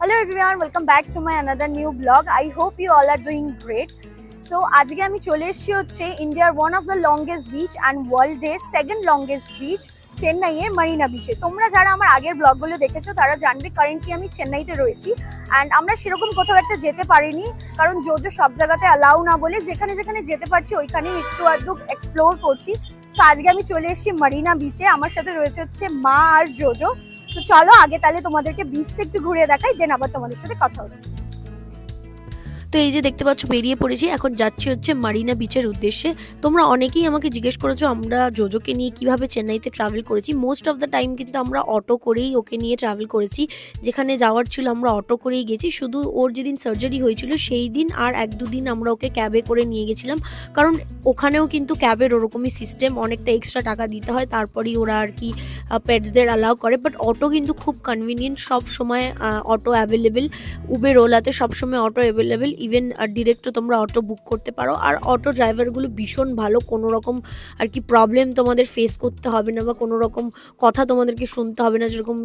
Hello everyone, welcome back to my another new vlog. I hope you all are doing great. So আজকে আমি চলে এসেছি হচ্ছে ইন্ডিয়ার one of the longest beach and ওয়ার্ল্ডের second longest beach চেন্নাইয়ের Marina বিচে। তোমরা যারা আমার আগের ব্লগগুলো দেখেছো তারা জানবে কারেন্টলি আমি চেন্নাইতে রয়েছি অ্যান্ড আমরা সেরকম কোথাও একটা যেতে পারিনি, কারণ জোজো সব জায়গাতে অ্যালাউ না বলে যেখানে যেখানে যেতে পারছি ওইখানেই একটু আধটু এক্সপ্লোর করছি। তো আজকে আমি চলে এসেছি মারিনা বিচে, আমার সাথে রয়েছে হচ্ছে মা আর জোজো। তো চলো আগে তাহলে তোমাদেরকে বিচটা একটু ঘুরিয়ে দেখাই, দেন আবার তোমাদের সাথে কথা হচ্ছে। তো এই যে দেখতে পাচ্ছ বেরিয়ে পড়েছি, এখন যাচ্ছি হচ্ছে মারিনা বিচের উদ্দেশ্যে। তোমরা অনেকেই আমাকে জিজ্ঞেস করেছো আমরা জোজোকে নিয়ে কিভাবে চেন্নাইতে ট্রাভেল করেছি। মোস্ট অফ দ্য টাইম কিন্তু আমরা অটো করেই ওকে নিয়ে ট্রাভেল করেছি, যেখানে যাওয়ার ছিল আমরা অটো করেই গেছি। শুধু ওর যেদিন সার্জারি হয়েছিল সেই দিন আর এক দুদিন আমরা ওকে ক্যাবে করে নিয়ে গেছিলাম, কারণ ওখানেও কিন্তু ক্যাবের ওরকমই সিস্টেম, অনেকটা এক্সট্রা টাকা দিতে হয়, তারপরেই ওরা আর কি পেটসদের অ্যালাউ করে। বাট অটো কিন্তু খুব কনভিনিয়েন্ট, সব সময় অটো অ্যাভেলেবেল, উবের ওলাতে সবসময় অটো অ্যাভেলেবেল, ইভেন ডিরেক্টও তোমরা অটো বুক করতে পারো। আর অটো ড্রাইভারগুলো ভীষণ ভালো, কোনো রকম আর কি প্রবলেম তোমাদের ফেস করতে হবে না বা কোনো রকম কথা তোমাদেরকে শুনতে হবে না, যেরকম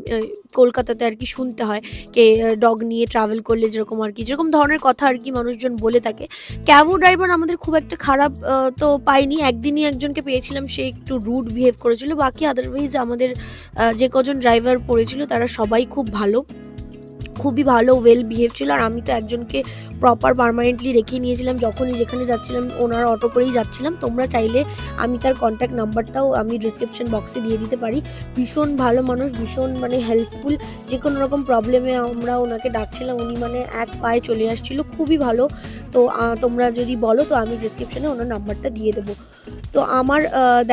কলকাতাতে আর কি শুনতে হয় কে ডগ নিয়ে ট্রাভেল করলে যেরকম আর কি যেরকম ধরনের কথা আর কি মানুষজন বলে থাকে। ক্যাবও ড্রাইভার আমাদের খুব একটা খারাপ তো পাইনি, একদিনই একজনকে পেয়েছিলাম সে একটু রুড বিহেভ করেছিল, বাকি আদারওয়াইজ আমাদের যে কজন ড্রাইভার পড়েছিল তারা সবাই খুব ভালো, খুবই ভালো, ওয়েল বিহেভ ছিল। আর আমি তো একজনকে প্রপার পার্মানেন্টলি রেখে নিয়েছিলাম, যখনই যেখানে যাচ্ছিলাম ওনার অটো করেই যাচ্ছিলাম। তোমরা চাইলে আমি তার কন্ট্যাক্ট নাম্বারটাও আমি ডিসক্রিপশন বক্সে দিয়ে দিতে পারি। ভীষণ ভালো মানুষ, ভীষণ মানে হেল্পফুল, যে কোনো রকম প্রবলেমে আমরা ওনাকে ডাকছিলাম উনি মানে এক পায়ে চলে আসছিল, খুবই ভালো। তো তোমরা যদি বলো তো আমি ডিসক্রিপশনে ওনার নাম্বারটা দিয়ে দেবো। তো আমার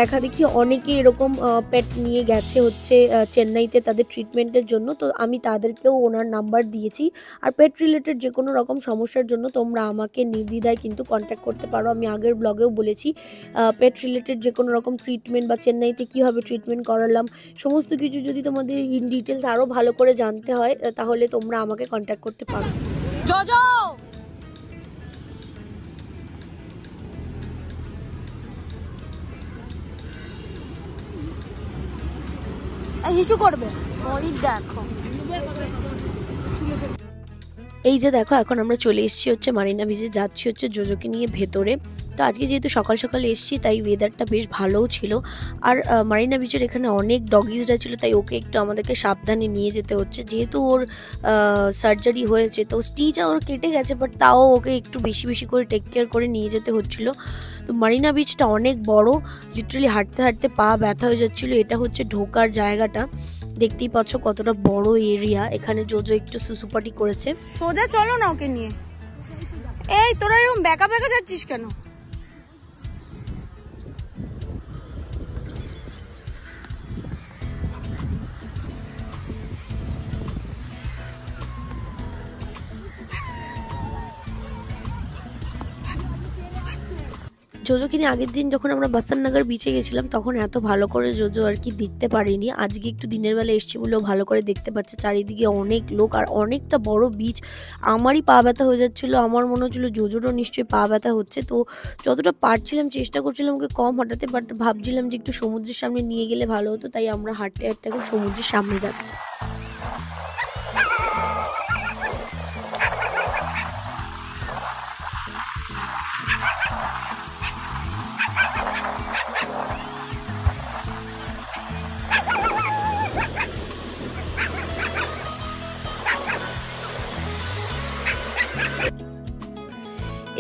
দেখা দেখি অনেকে এরকম পেট নিয়ে গেছে হচ্ছে চেন্নাইতে তাদের ট্রিটমেন্টের জন্য, তো আমি তাদেরকেও ওনার নাম্বার দিয়েছি। আর পেট রিলেটেড যে কোনো রকম সমস্যার জন্য তোমরা আমাকে নির্দ্বিধায় কিন্তু কন্ট্যাক্ট করতে পারো। আমি আগের ব্লগেও বলেছি পেট রিলেটেড যে কোনো রকম ট্রিটমেন্ট বা চেন্নাইতে কীভাবে ট্রিটমেন্ট করালাম সমস্ত কিছু যদি তোমাদের ইন ডিটেলস আরও ভালো করে জানতে হয় তাহলে তোমরা আমাকে কন্ট্যাক্ট করতে পারো। জোজো হিচু করবে ওই দেখো। এই যে দেখো এখন আমরা চলে এসেছি হচ্ছে মারিনা বিচে, যাচ্ছি হচ্ছে জোজোকে নিয়ে ভেতরে। তো আজকে যেহেতু সকাল সকাল এসেছি তাই ওয়েদারটা বেশ ভালোও ছিল। আর মারিনা বিচের এখানে অনেক ডগিজরা ছিল, তাই ওকে একটু আমাদেরকে সাবধানে নিয়ে যেতে হচ্ছে, যেহেতু ওর সার্জারি হয়েছে তো স্টিচ ওর কেটে গেছে, বাট তাও ওকে একটু বেশি বেশি করে টেক কেয়ার করে নিয়ে যেতে হচ্ছিলো। তো মারিনা বিচটা অনেক বড়, লিটারালি হাঁটতে হাঁটতে পা ব্যথা হয়ে যাচ্ছিলো। এটা হচ্ছে ঢোকার জায়গাটা, দেখতেই পাচ্ছ কতটা বড় এরিয়া। এখানে জোজো একটু সুসুপাটি করেছে। সোজা চলো না ওকে নিয়ে। এই তোরা এরকম বেকা বেকা যাচ্ছিস কেন? জোজোকে নিয়ে আগের দিন যখন আমরা বাসাননগর বিচে গেছিলাম তখন এত ভালো করে জোজো আর কি দেখতে পারিনি। আজকে একটু দিনের বেলা এসছি বলেও ভালো করে দেখতে পাচ্ছে, চারিদিকে অনেক লোক আর অনেকটা বড় বিচ। আমারই পা ব্যথা হয়ে যাচ্ছিলো, আমার মনে হচ্ছিলো জোজোরও নিশ্চয়ই পা ব্যথা হচ্ছে। তো যতটা পারছিলাম চেষ্টা করছিলাম ওকে কম হাঁটাতে, বাট ভাবছিলাম যে একটু সমুদ্রের সামনে নিয়ে গেলে ভালো হতো, তাই আমরা হাঁটতে হাঁটতে এখন সমুদ্রের সামনে যাচ্ছি।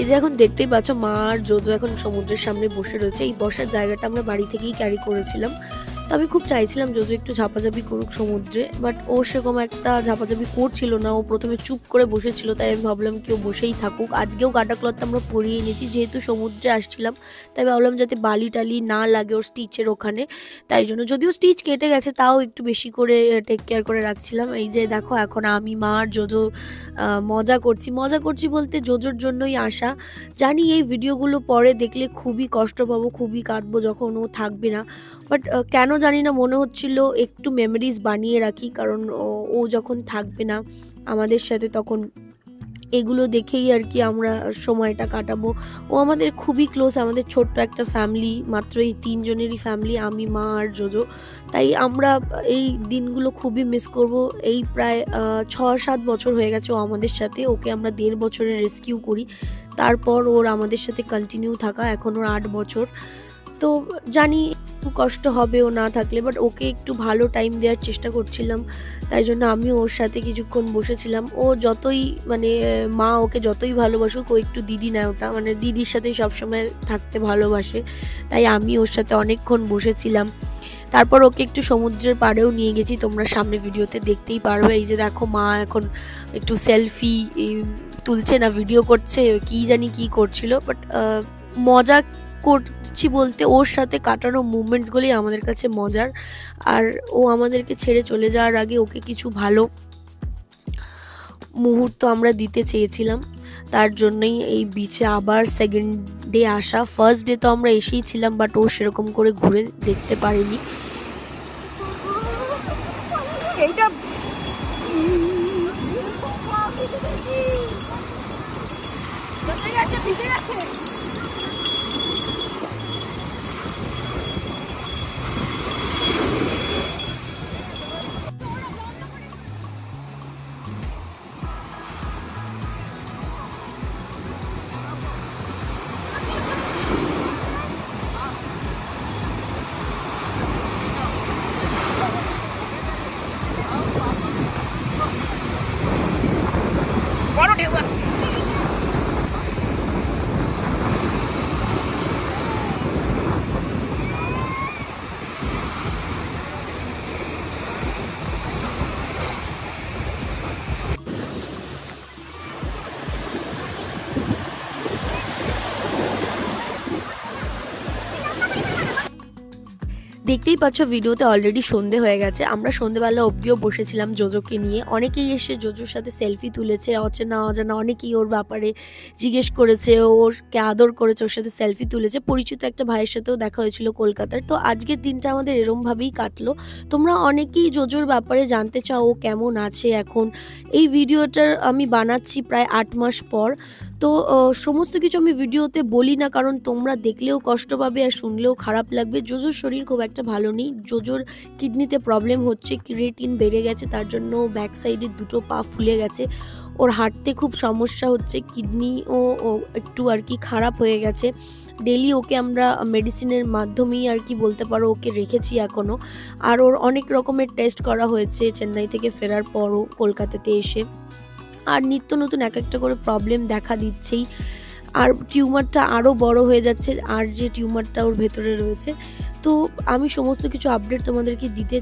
এই যে এখন দেখতেই পাচ্ছ মা আর জোজো এখন সমুদ্রের সামনে বসে রয়েছে। এই বসার জায়গাটা আমরা বাড়ি থেকেই ক্যারি করেছিলাম। তো আমি খুব চাইছিলাম জোজো একটু ঝাপাঝাপি করুক সমুদ্রে, বাট ও সেরকম একটা ঝাপাঝাপি করছিল না, ও প্রথমে চুপ করে বসেছিল, তাই আমি ভাবলাম কি ও বসেই থাকুক। আজকেও গাটা ক্লথ আমরা পরিয়ে নিয়েছি, যেহেতু সমুদ্রে আসছিলাম তাই ভাবলাম যাতে বালি টালি না লাগে ওর স্টিচের ওখানে, তাই জন্য। যদিও স্টিচ কেটে গেছে তাও একটু বেশি করে টেক কেয়ার করে রাখছিলাম। এই যে দেখো এখন আমি মা আর জোজো মজা করছি বলতে জোজোর জন্যই আসা। জানি এই ভিডিওগুলো পরে দেখলে খুবই কষ্ট পাবো, খুবই কাঁদবো যখন ও থাকবে না, বাট কেন জানি না মনে হচ্ছিল একটু মেমোরিজ বানিয়ে রাখি, কারণ ও যখন থাকবে না আমাদের সাথে তখন এগুলো দেখেই আর কি আমরা সময়টা কাটাবো। ও আমাদের খুবই ক্লোজ, আমাদের ছোট্ট একটা ফ্যামিলি, মাত্র এই 3 জনেরই ফ্যামিলি, আমি, মা আর জোজো। তাই আমরা এই দিনগুলো খুবই মিস করব। এই প্রায় 6-7 বছর হয়ে গেছে ও আমাদের সাথে। ওকে আমরা 1.5 বছরে রেস্কিউ করি, তারপর ওর আমাদের সাথে কন্টিনিউ থাকা, এখন ওর 8 বছর। তো জানি একটু কষ্ট হবে ও না থাকলে, বাট ওকে একটু ভালো টাইম দেওয়ার চেষ্টা করছিলাম। তাই জন্য আমি ওর সাথে কিছুক্ষণ বসেছিলাম। ও যতই মানে মা ওকে যতই ভালোবাসুক, ও একটু দিদি না, ওটা মানে দিদির সাথে সবসময় থাকতে ভালোবাসে। তাই আমি ওর সাথে অনেকক্ষণ বসেছিলাম। তারপর ওকে একটু সমুদ্রের পাড়েও নিয়ে গেছি, তোমরা সামনে ভিডিওতে দেখতেই পারবে। এই যে দেখো মা এখন একটু সেলফি তুলছে না ভিডিও করছে, কি জানি কি করছিল, বাট মজা করছি বলতে ওর সাথে কাটানো মুভমেন্টসগুলোই আমাদের কাছে মজার। আর ও আমাদেরকে ছেড়ে চলে যাওয়ার আগে ওকে কিছু ভালো মুহূর্ত আমরা দিতে চেয়েছিলাম, তার জন্যই এই বিচে আবার সেকেন্ড ডে আসা। ফার্স্ট ডে তো আমরা এসেই ছিলাম, বাট ও সেরকম করে ঘুরে দেখতে পারিনি। এইটা ভিজে গেছে। বড় ঢেউ আসছে। দেখতেই পাচ্ছ ভিডিওতে অলরেডি সন্ধে হয়ে গেছে। আমরা সন্ধেবেলা অবধিও বসেছিলাম জোজোকে নিয়ে। অনেকেই এসে জোজোর সাথে সেলফি তুলেছে, অচেনা অজানা অনেকেই ওর ব্যাপারে জিজ্ঞেস করেছে, ওরকে আদর করেছে, ওর সাথে সেলফি তুলেছে। পরিচিত একটা ভাইয়ের সাথেও দেখা হয়েছিল কলকাতার। তো আজকের দিনটা আমাদের এরমভাবেই কাটলো। তোমরা অনেকেই জোজোর ব্যাপারে জানতে চাও ও কেমন আছে এখন। এই ভিডিওটা আমি বানাচ্ছি প্রায় 8 মাস পর। তো সমস্ত কিছু আমি ভিডিওতে বলি না, কারণ তোমরা দেখলেও কষ্ট পাবে আর শুনলেও খারাপ লাগবে। জোজোর শরীর খুব একটা ভালো নেই। জোজোর কিডনিতে প্রবলেম হচ্ছে, ক্রিয়েটিন বেড়ে গেছে, তার জন্য ব্যাক সাইডে 2টো পা ফুলে গেছে। ওর হাঁটতে খুব সমস্যা হচ্ছে, কিডনিও একটু আর কি খারাপ হয়ে গেছে। ডেলি ওকে আমরা মেডিসিনের মাধ্যমেই আর কি বলতে পারো ওকে রেখেছি এখনও। আর ওর অনেক রকমের টেস্ট করা হয়েছে চেন্নাই থেকে ফেরার পরও কলকাতাতে এসে। আর নিত্য নতুন এক একটা করে প্রবলেম দেখা দিচ্ছেই। আর টিউমারটা আরও বড় হয়ে যাচ্ছে, আর যে টিউমারটা ওর ভেতরে রয়েছে। তো আমি সমস্ত কিছু আপডেট তোমাদেরকে দিতে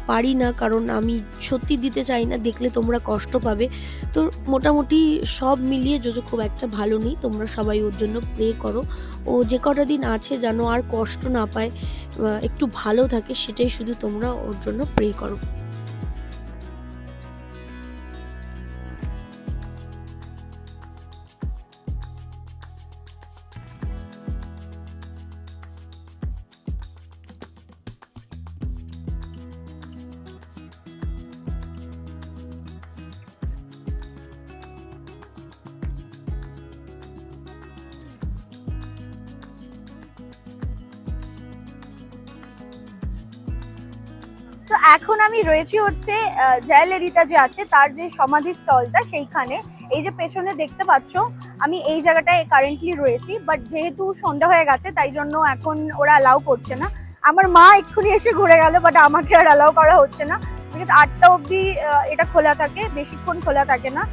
পারি না, কারণ আমি সত্যি দিতে চাই না, দেখলে তোমরা কষ্ট পাবে। তো মোটামুটি সব মিলিয়ে জোজো খুব একটা ভালো নেই। তোমরা সবাই ওর জন্য প্রে করো। ও যে কটা দিন আছে যেন আর কষ্ট না পায়, একটু ভালো থাকে, সেটাই শুধু তোমরা ওর জন্য প্রে করো। তো এখন আমি রয়েছি হচ্ছে জয়ললিতা যে আছে তার যে সমাধি স্থলটা সেইখানে। এই যে পেছনে দেখতে পাচ্ছ, আমি এই জায়গাটায় কারেন্টলি রয়েছি, বাট যেহেতু সন্ধ্যা হয়ে গেছে তাই জন্য এখন ওরা অ্যালাউ করছে না। আমার মা এক্ষুনি এসে ঘুরে গেল, বাট আমাকে আর অ্যালাউ করা হচ্ছে না, বিকজ 8টা অবধি এটা খোলা থাকে, বেশিক্ষণ খোলা থাকে না।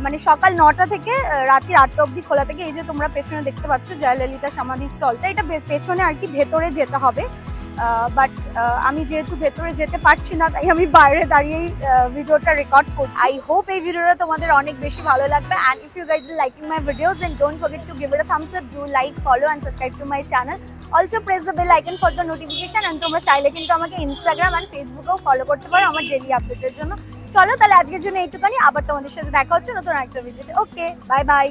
মানে সকাল 9টা থেকে রাত্রি 8টা অবধি খোলা থাকে। এই যে তোমরা পেছনে দেখতে পাচ্ছ জয়ললিতা সমাধি স্থলটা, এটা পেছনে আর কি ভেতরে যেতে হবে। বাট আমি যেহেতু ভেতরে যেতে পারছি না, তাই আমি বাইরে দাঁড়িয়েই ভিডিওটা রেকর্ড করছি। আই হোপ এই ভিডিওটা তোমাদের অনেক বেশি ভালো লাগবে। And if you guys are liking my videos, then don't forget to give it a thumbs up, do like, follow and subscribe to my channel. Also press the bell icon for the notification. And তোমরা চাইলে কিন্তু আমাকে Instagram and ফেসবুকেও follow করতে পারো আমার daily আপডেটের জন্য। চলো তাহলে আজকের জন্য এইটুখানি, আবার তোমাদের সাথে দেখা হচ্ছে নতুন একটা ভিডিওতে। ওকে, বাই বাই।